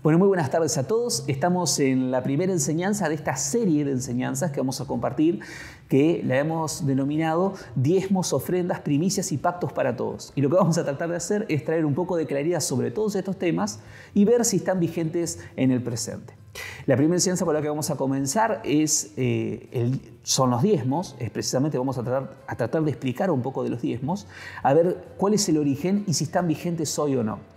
Bueno, muy buenas tardes a todos. Estamos en la primera enseñanza de esta serie de enseñanzas que vamos a compartir, que la hemos denominado diezmos, ofrendas, primicias y pactos para todos. Y lo que vamos a tratar de hacer es traer un poco de claridad sobre todos estos temas y ver si están vigentes en el presente. La primera enseñanza por la que vamos a comenzar son los diezmos. Precisamente vamos a tratar de explicar un poco de los diezmos, a ver cuál es el origen y si están vigentes hoy o no.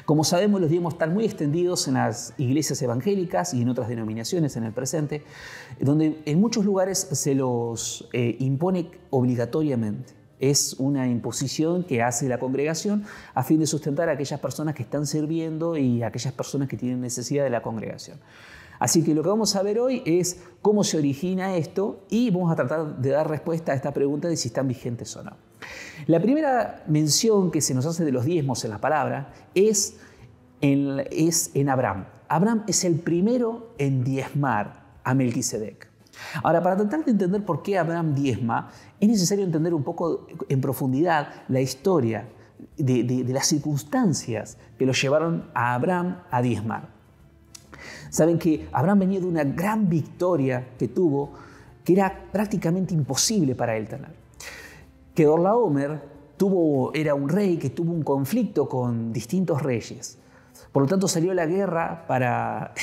Como sabemos, los diezmos están muy extendidos en las iglesias evangélicas y en otras denominaciones en el presente, donde en muchos lugares se los impone obligatoriamente. Es una imposición que hace la congregación a fin de sustentar a aquellas personas que están sirviendo y a aquellas personas que tienen necesidad de la congregación. Así que lo que vamos a ver hoy es cómo se origina esto y vamos a tratar de dar respuesta a esta pregunta de si están vigentes o no. La primera mención que se nos hace de los diezmos en la palabra es en Abraham. Abraham es el primero en diezmar a Melquisedec. Ahora, para tratar de entender por qué Abraham diezma, es necesario entender un poco en profundidad la historia de las circunstancias que lo llevaron a Abraham a diezmar. Saben que Abraham venía de una gran victoria que tuvo, que era prácticamente imposible para él tener. Kedorlaomer era un rey que tuvo un conflicto con distintos reyes. Por lo tanto, salió a la guerra para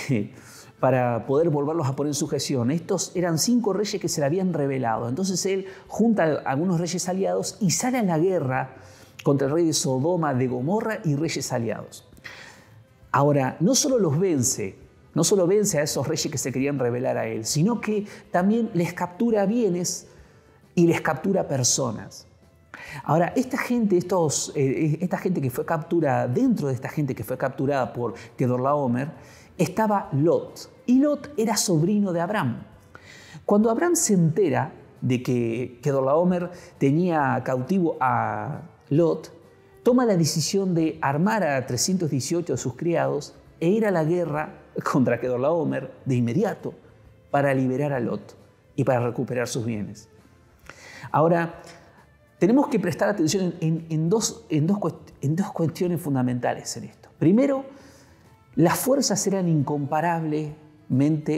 poder volverlos a poner en sujeción. Estos eran 5 reyes que se le habían rebelado. Entonces él junta a algunos reyes aliados y sale a la guerra contra el rey de Sodoma, de Gomorra y reyes aliados. Ahora, no solo vence a esos reyes que se querían rebelar a él, sino que también les captura bienes y les captura personas. Ahora, esta gente que fue capturada, dentro de esta gente que fue capturada por Kedorlaomer, estaba Lot. Y Lot era sobrino de Abraham. Cuando Abraham se entera de que Kedorlaomer tenía cautivo a Lot, toma la decisión de armar a 318 de sus criados e ir a la guerra contra Kedorlaomer de inmediato para liberar a Lot y para recuperar sus bienes. Ahora, tenemos que prestar atención en dos cuestiones fundamentales en esto. Primero, las fuerzas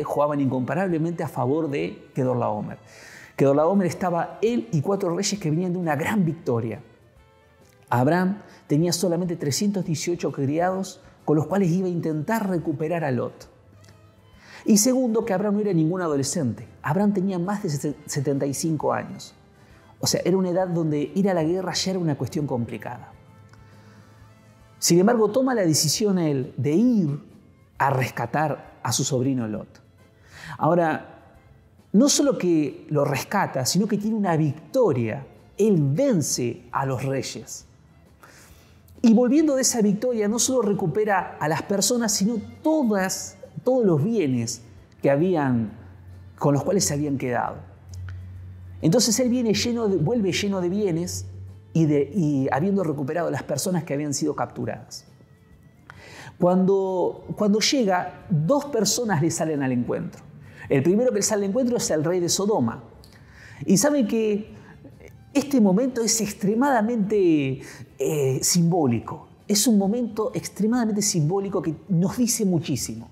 jugaban incomparablemente a favor de Kedorlaomer. Kedorlaomer estaba él y 4 reyes que venían de una gran victoria. Abraham tenía solamente 318 criados con los cuales iba a intentar recuperar a Lot. Y segundo, que Abraham no era ningún adolescente. Abraham tenía más de 75 años. O sea, era una edad donde ir a la guerra ya era una cuestión complicada. Sin embargo, toma la decisión él de ir a rescatar a su sobrino Lot. Ahora, no solo que lo rescata, sino que tiene una victoria. Él vence a los reyes. Y volviendo de esa victoria, no solo recupera a las personas, sino todos los bienes con los cuales se habían quedado. Entonces él vuelve lleno de bienes y habiendo recuperado a las personas que habían sido capturadas. Cuando llega, 2 personas le salen al encuentro. El primero que le sale al encuentro es el rey de Sodoma. Y saben que este momento es extremadamente simbólico. Es un momento extremadamente simbólico que nos dice muchísimo.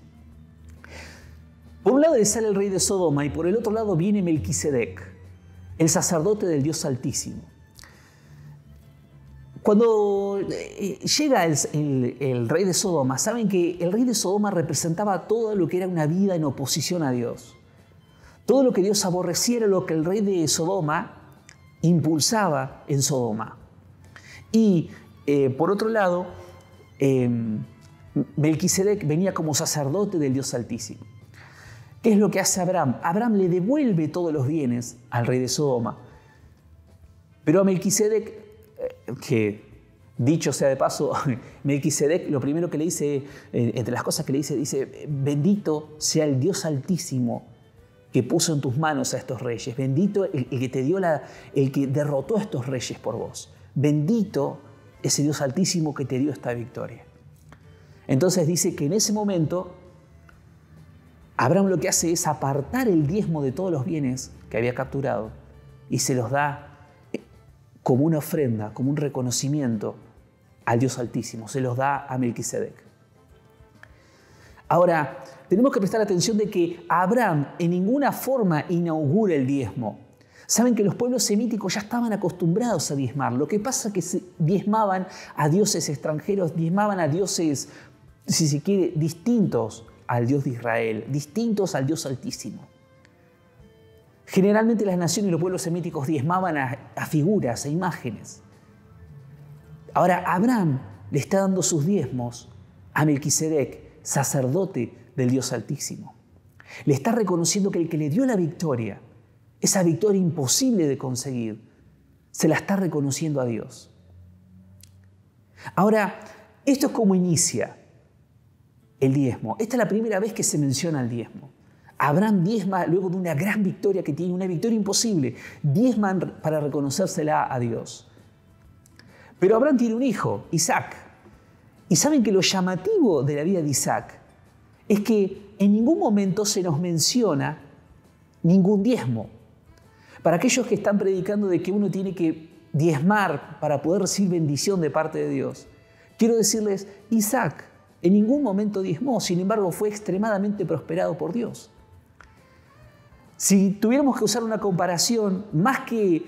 Por un lado le sale el rey de Sodoma y por el otro lado viene Melquisedec, el sacerdote del Dios Altísimo. Cuando llega el rey de Sodoma, saben que el rey de Sodoma representaba todo lo que era una vida en oposición a Dios. Todo lo que Dios aborrecía era lo que el rey de Sodoma impulsaba en Sodoma. Y por otro lado, Melquisedec venía como sacerdote del Dios Altísimo. ¿Qué es lo que hace Abraham? Abraham le devuelve todos los bienes al rey de Sodoma. Pero a Melquisedec, que dicho sea de paso, Melquisedec lo primero que le dice, entre las cosas que le dice, bendito sea el Dios Altísimo que puso en tus manos a estos reyes. Bendito el que te dio el que derrotó a estos reyes por vos. Bendito ese Dios Altísimo que te dio esta victoria. Entonces dice que en ese momento Abraham lo que hace es apartar el diezmo de todos los bienes que había capturado y se los da como una ofrenda, como un reconocimiento al Dios Altísimo. Se los da a Melquisedec. Ahora, tenemos que prestar atención de que Abraham en ninguna forma inaugura el diezmo. Saben que los pueblos semíticos ya estaban acostumbrados a diezmar. Lo que pasa es que se diezmaban a dioses extranjeros, diezmaban a dioses, si se quiere, distintos al Dios de Israel, distintos al Dios Altísimo. Generalmente las naciones y los pueblos semíticos diezmaban a figuras, a imágenes. Ahora Abraham le está dando sus diezmos a Melquisedec, sacerdote del Dios Altísimo. Le está reconociendo que el que le dio la victoria, esa victoria imposible de conseguir, se la está reconociendo a Dios. Ahora, esto es como inicia el diezmo. Esta es la primera vez que se menciona el diezmo. Abraham diezma luego de una gran victoria que tiene, una victoria imposible. Diezma para reconocérsela a Dios. Pero Abraham tiene un hijo, Isaac. Y saben que lo llamativo de la vida de Isaac es que en ningún momento se nos menciona ningún diezmo. Para aquellos que están predicando de que uno tiene que diezmar para poder recibir bendición de parte de Dios, quiero decirles, Isaac en ningún momento diezmó, sin embargo fue extremadamente prosperado por Dios. Si tuviéramos que usar una comparación, más que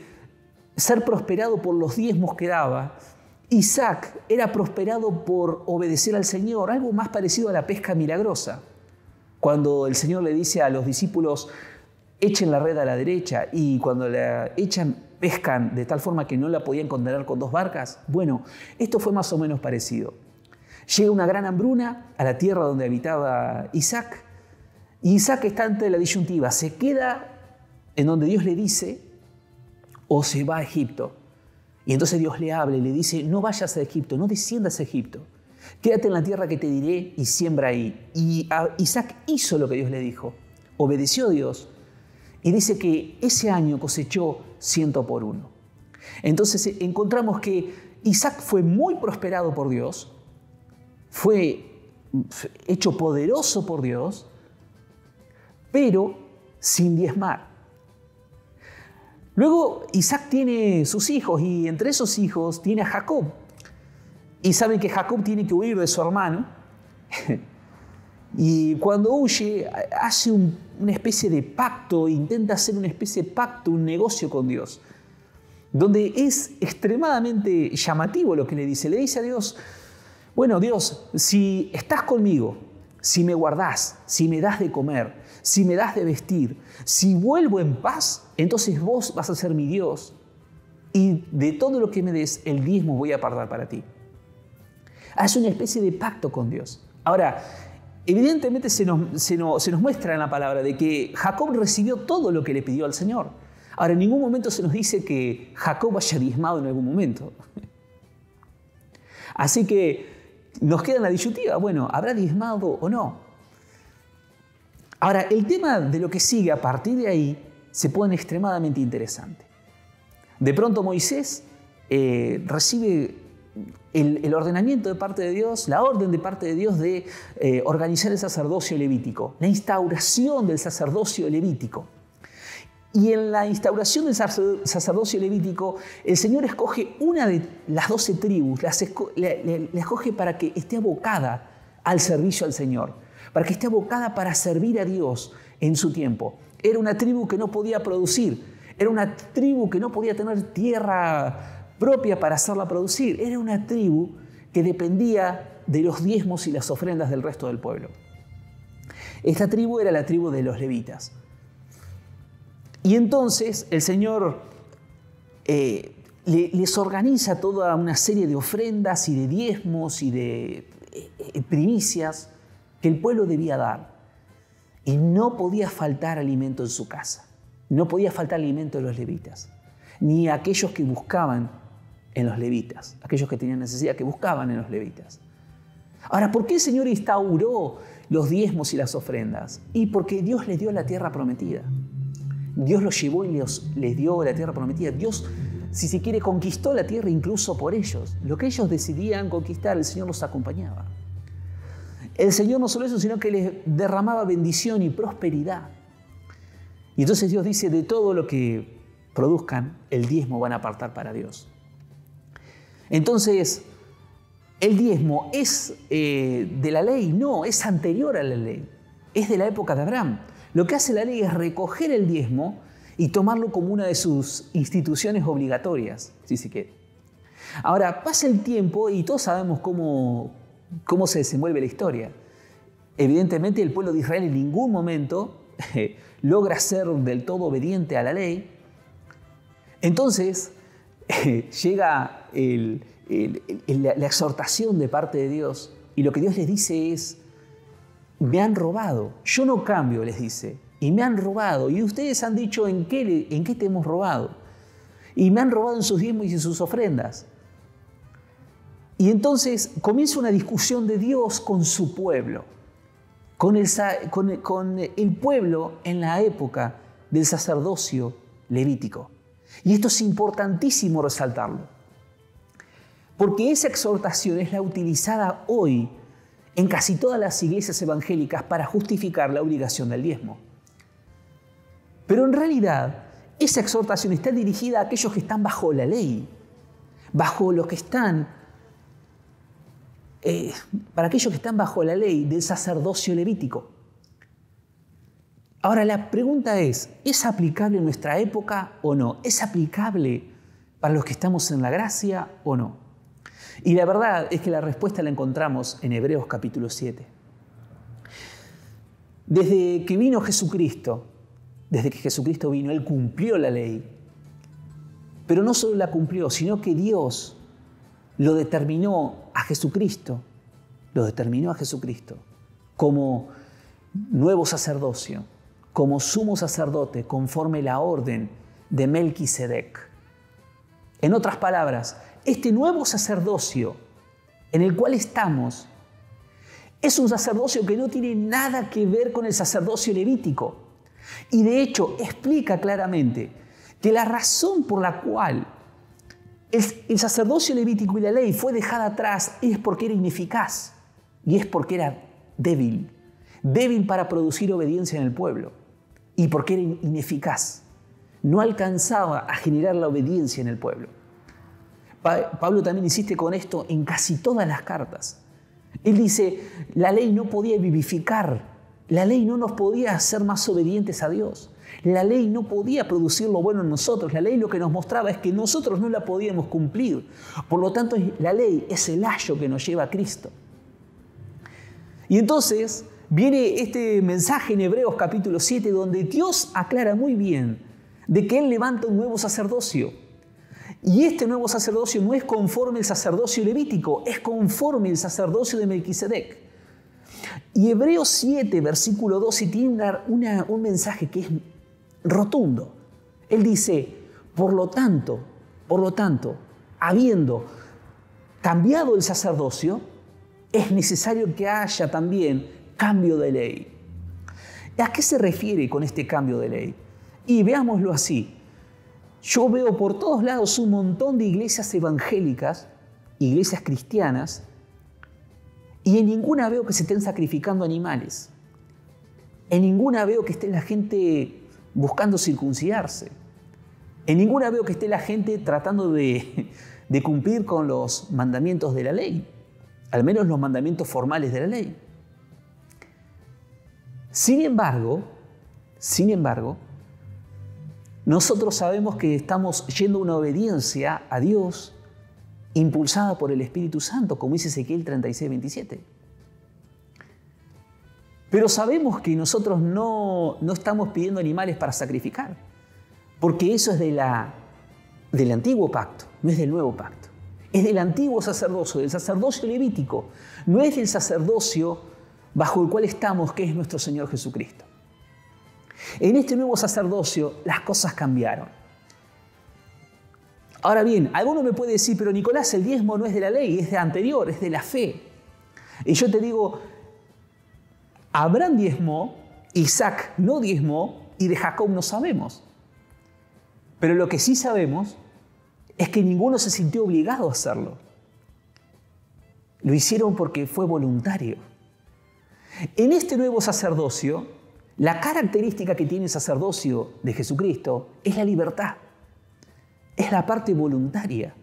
ser prosperado por los diezmos que daba, Isaac era prosperado por obedecer al Señor, algo más parecido a la pesca milagrosa. Cuando el Señor le dice a los discípulos, echen la red a la derecha, y cuando la echan, pescan de tal forma que no la podían condenar con 2 barcas. Bueno, esto fue más o menos parecido. Llega una gran hambruna a la tierra donde habitaba Isaac, y Isaac está ante la disyuntiva, se queda en donde Dios le dice o se va a Egipto. Y entonces Dios le habla y le dice, no vayas a Egipto, no desciendas a Egipto, quédate en la tierra que te diré y siembra ahí. Y Isaac hizo lo que Dios le dijo, obedeció a Dios, y dice que ese año cosechó 100 por 1. Entonces encontramos que Isaac fue muy prosperado por Dios, fue hecho poderoso por Dios, pero sin diezmar. Luego Isaac tiene sus hijos y entre esos hijos tiene a Jacob. Y saben que Jacob tiene que huir de su hermano. Y cuando huye hace una especie de pacto, intenta hacer una especie de pacto, un negocio con Dios, donde es extremadamente llamativo lo que le dice. Le dice a Dios, bueno Dios, si estás conmigo, si me guardás, si me das de comer, si me das de vestir, si vuelvo en paz, entonces vos vas a ser mi Dios y de todo lo que me des, el diezmo voy a apartar para ti. Hace una especie de pacto con Dios. Ahora, evidentemente se nos muestra en la palabra de que Jacob recibió todo lo que le pidió al Señor. Ahora, en ningún momento se nos dice que Jacob haya diezmado en algún momento. Así que nos queda la disyuntiva, bueno, ¿habrá diezmado o no? Ahora, el tema de lo que sigue a partir de ahí se pone extremadamente interesante. De pronto Moisés recibe el ordenamiento de parte de Dios, la orden de parte de Dios de organizar el sacerdocio levítico, la instauración del sacerdocio levítico. Y en la instauración del sacerdocio levítico, el Señor escoge una de las 12 tribus, la escoge para que esté abocada al servicio al Señor, para que esté abocada para servir a Dios en su tiempo. Era una tribu que no podía producir, era una tribu que no podía tener tierra propia para hacerla producir, era una tribu que dependía de los diezmos y las ofrendas del resto del pueblo. Esta tribu era la tribu de los levitas. Y entonces el Señor les organiza toda una serie de ofrendas y de diezmos y de primicias que el pueblo debía dar. Y no podía faltar alimento en su casa. No podía faltar alimento de los levitas. Ni aquellos que buscaban en los levitas. Aquellos que tenían necesidad que buscaban en los levitas. Ahora, ¿por qué el Señor instauró los diezmos y las ofrendas? Y porque Dios les dio la tierra prometida. Dios los llevó y les dio la tierra prometida. Dios, si se quiere, conquistó la tierra incluso por ellos. Lo que ellos decidían conquistar, el Señor los acompañaba. El Señor no solo eso, sino que les derramaba bendición y prosperidad. Y entonces Dios dice, de todo lo que produzcan, el diezmo van a apartar para Dios. Entonces, el diezmo es de la ley, no, es anterior a la ley, es de la época de Abraham. Lo que hace la ley es recoger el diezmo y tomarlo como una de sus instituciones obligatorias, si se quiere. Ahora, pasa el tiempo y todos sabemos cómo se desenvuelve la historia. Evidentemente, el pueblo de Israel en ningún momento logra ser del todo obediente a la ley. Entonces, llega la exhortación de parte de Dios y lo que Dios les dice es: me han robado, yo no cambio, les dice, y me han robado, y ustedes han dicho ¿en qué te hemos robado? Y me han robado en sus diezmos y en sus ofrendas. Y entonces comienza una discusión de Dios con su pueblo, con el pueblo en la época del sacerdocio levítico. Y esto es importantísimo resaltarlo, porque esa exhortación es la utilizada hoy en casi todas las iglesias evangélicas para justificar la obligación del diezmo. Pero en realidad, esa exhortación está dirigida a aquellos que están bajo la ley, bajo los que están, para aquellos que están bajo la ley del sacerdocio levítico. Ahora la pregunta ¿es aplicable en nuestra época o no? ¿Es aplicable para los que estamos en la gracia o no? Y la verdad es que la respuesta la encontramos en Hebreos capítulo 7. Desde que vino Jesucristo, desde que Jesucristo vino, Él cumplió la ley. Pero no solo la cumplió, sino que Dios lo determinó a Jesucristo como nuevo sacerdocio, como sumo sacerdote, conforme la orden de Melquisedec. En otras palabras, este nuevo sacerdocio en el cual estamos es un sacerdocio que no tiene nada que ver con el sacerdocio levítico. Y de hecho explica claramente que la razón por la cual el sacerdocio levítico y la ley fue dejada atrás es porque era ineficaz y es porque era débil para producir obediencia en el pueblo y porque era ineficaz. No alcanzaba a generar la obediencia en el pueblo. Pablo también insiste con esto en casi todas las cartas. Él dice, la ley no podía vivificar, la ley no nos podía hacer más obedientes a Dios. La ley no podía producir lo bueno en nosotros. La ley lo que nos mostraba es que nosotros no la podíamos cumplir. Por lo tanto, la ley es el ayo que nos lleva a Cristo. Y entonces viene este mensaje en Hebreos capítulo 7 donde Dios aclara muy bien de que Él levanta un nuevo sacerdocio. Y este nuevo sacerdocio no es conforme al sacerdocio levítico, es conforme al sacerdocio de Melquisedec. Y Hebreos 7, versículo 12, tiene un mensaje que es rotundo. Él dice, por lo tanto, habiendo cambiado el sacerdocio, es necesario que haya también cambio de ley. ¿A qué se refiere con este cambio de ley? Y veámoslo así. Yo veo por todos lados un montón de iglesias evangélicas, iglesias cristianas, y en ninguna veo que se estén sacrificando animales. En ninguna veo que esté la gente buscando circuncidarse. En ninguna veo que esté la gente tratando de cumplir con los mandamientos de la ley, al menos los mandamientos formales de la ley. Sin embargo, nosotros sabemos que estamos yendo a una obediencia a Dios impulsada por el Espíritu Santo, como dice Ezequiel 36:27. Pero sabemos que nosotros no estamos pidiendo animales para sacrificar, porque eso es del antiguo pacto, no es del nuevo pacto. Es del antiguo sacerdocio, del sacerdocio levítico, no es del sacerdocio bajo el cual estamos, que es nuestro Señor Jesucristo. En este nuevo sacerdocio las cosas cambiaron. Ahora bien, alguno me puede decir, pero Nicolás, el diezmo no es de la ley, es de anterior, es de la fe. Y yo te digo, Abraham diezmó, Isaac no diezmó y de Jacob no sabemos. Pero lo que sí sabemos es que ninguno se sintió obligado a hacerlo. Lo hicieron porque fue voluntario. En este nuevo sacerdocio, la característica que tiene el sacerdocio de Jesucristo es la libertad. Es la parte voluntaria.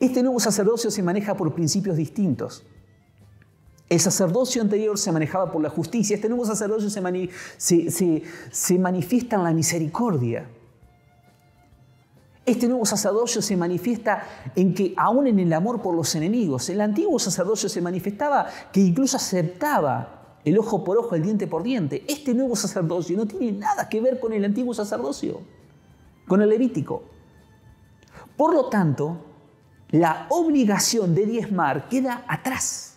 Este nuevo sacerdocio se maneja por principios distintos. El sacerdocio anterior se manejaba por la justicia. Este nuevo sacerdocio se manifiesta en la misericordia. Este nuevo sacerdocio se manifiesta en que aún en el amor por los enemigos. El antiguo sacerdocio se manifestaba que incluso aceptaba el ojo por ojo, el diente por diente. Este nuevo sacerdocio no tiene nada que ver con el antiguo sacerdocio, con el levítico. Por lo tanto, la obligación de diezmar queda atrás.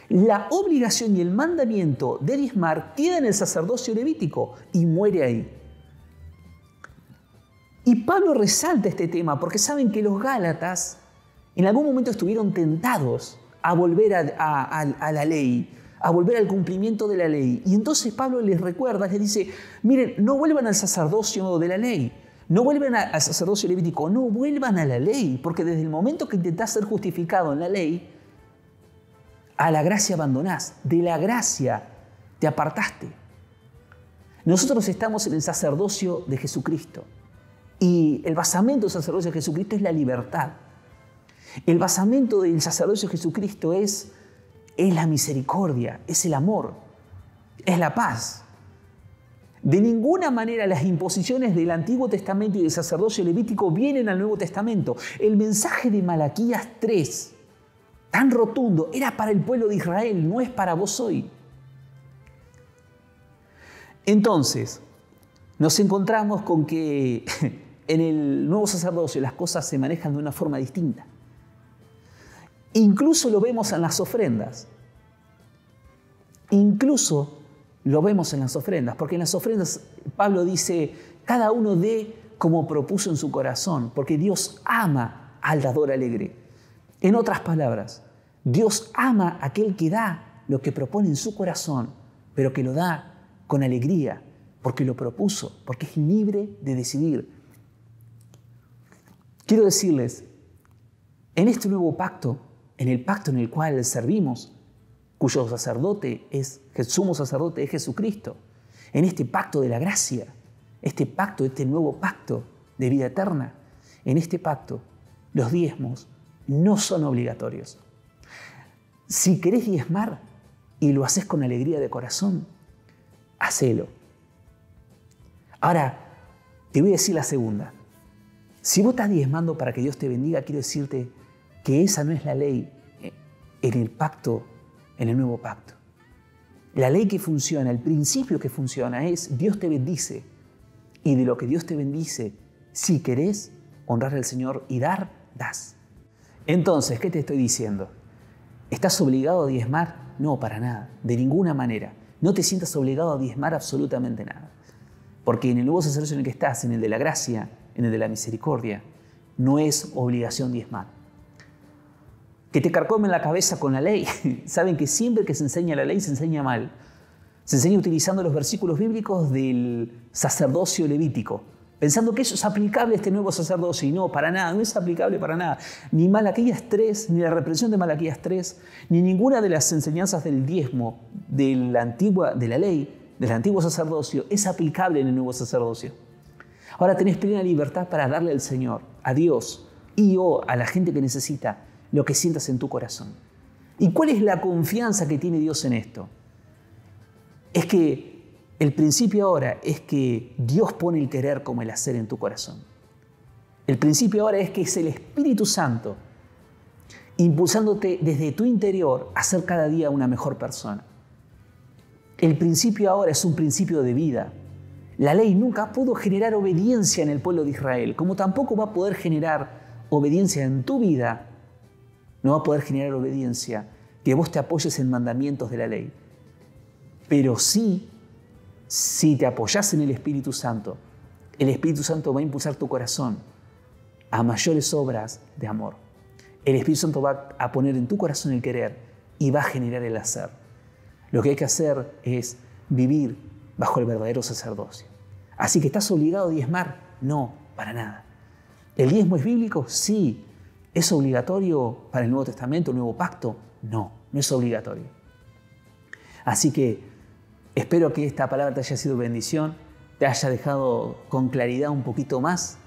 La obligación y el mandamiento de diezmar queda en el sacerdocio levítico y muere ahí. Y Pablo resalta este tema porque saben que los gálatas en algún momento estuvieron tentados a volver a la ley, a volver al cumplimiento de la ley. Y entonces Pablo les recuerda, les dice, miren, no vuelvan al sacerdocio de la ley, no vuelvan al sacerdocio levítico, no vuelvan a la ley, porque desde el momento que intentás ser justificado en la ley, a la gracia abandonás, de la gracia te apartaste. Nosotros estamos en el sacerdocio de Jesucristo y el basamento del sacerdocio de Jesucristo es la libertad. El basamento del sacerdocio de Jesucristo es la misericordia, es el amor, es la paz. De ninguna manera las imposiciones del Antiguo Testamento y del sacerdocio levítico vienen al Nuevo Testamento. El mensaje de Malaquías 3, tan rotundo, era para el pueblo de Israel, no es para vos hoy. Entonces, nos encontramos con que en el nuevo sacerdocio las cosas se manejan de una forma distinta. Incluso lo vemos en las ofrendas. Incluso lo vemos en las ofrendas, porque en las ofrendas Pablo dice, cada uno dé como propuso en su corazón, porque Dios ama al dador alegre. En otras palabras, Dios ama a aquel que da lo que propone en su corazón, pero que lo da con alegría, porque lo propuso, porque es libre de decidir. Quiero decirles, en este nuevo pacto, en el pacto en el cual servimos, cuyo sacerdote sumo sacerdote es Jesucristo, en este pacto de la gracia, este nuevo pacto de vida eterna, en este pacto los diezmos no son obligatorios. Si querés diezmar y lo haces con alegría de corazón, hacelo. Ahora, te voy a decir la segunda. Si vos estás diezmando para que Dios te bendiga, quiero decirte que esa no es la ley en el pacto, en el nuevo pacto. La ley que funciona, el principio que funciona es Dios te bendice. Y de lo que Dios te bendice, si querés honrar al Señor y dar, das. Entonces, ¿qué te estoy diciendo? ¿Estás obligado a diezmar? No, para nada, de ninguna manera. No te sientas obligado a diezmar absolutamente nada. Porque en el nuevo sacerdocio en el que estás, en el de la gracia, en el de la misericordia, no es obligación diezmar. Que te carcomen la cabeza con la ley. Saben que siempre que se enseña la ley se enseña mal. Se enseña utilizando los versículos bíblicos del sacerdocio levítico, pensando que eso es aplicable a este nuevo sacerdocio. Y no, para nada, no es aplicable para nada. Ni Malaquías 3, ni la reprensión de Malaquías 3, ni ninguna de las enseñanzas del diezmo de la ley, del antiguo sacerdocio, es aplicable en el nuevo sacerdocio. Ahora tenés plena libertad para darle al Señor, a Dios y a la gente que necesita, lo que sientas en tu corazón. ¿Y cuál es la confianza que tiene Dios en esto? Es que el principio ahora es que Dios pone el querer como el hacer en tu corazón. El principio ahora es que es el Espíritu Santo impulsándote desde tu interior a ser cada día una mejor persona. El principio ahora es un principio de vida. La ley nunca pudo generar obediencia en el pueblo de Israel, como tampoco va a poder generar obediencia en tu vida. No va a poder generar obediencia que vos te apoyes en mandamientos de la ley. Pero sí, si te apoyas en el Espíritu Santo va a impulsar tu corazón a mayores obras de amor. El Espíritu Santo va a poner en tu corazón el querer y va a generar el hacer. Lo que hay que hacer es vivir bajo el verdadero sacerdocio. Así que ¿estás obligado a diezmar? No, para nada. ¿El diezmo es bíblico? Sí. ¿Es obligatorio para el Nuevo Testamento, el Nuevo Pacto? No, no es obligatorio. Así que espero que esta palabra te haya sido bendición, te haya dejado con claridad un poquito más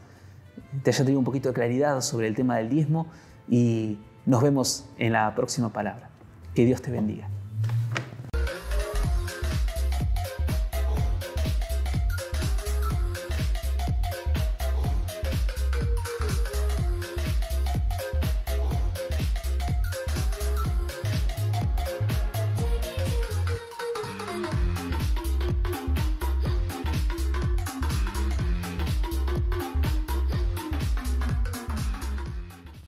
te haya traído un poquito de claridad sobre el tema del diezmo y nos vemos en la próxima palabra. Que Dios te bendiga.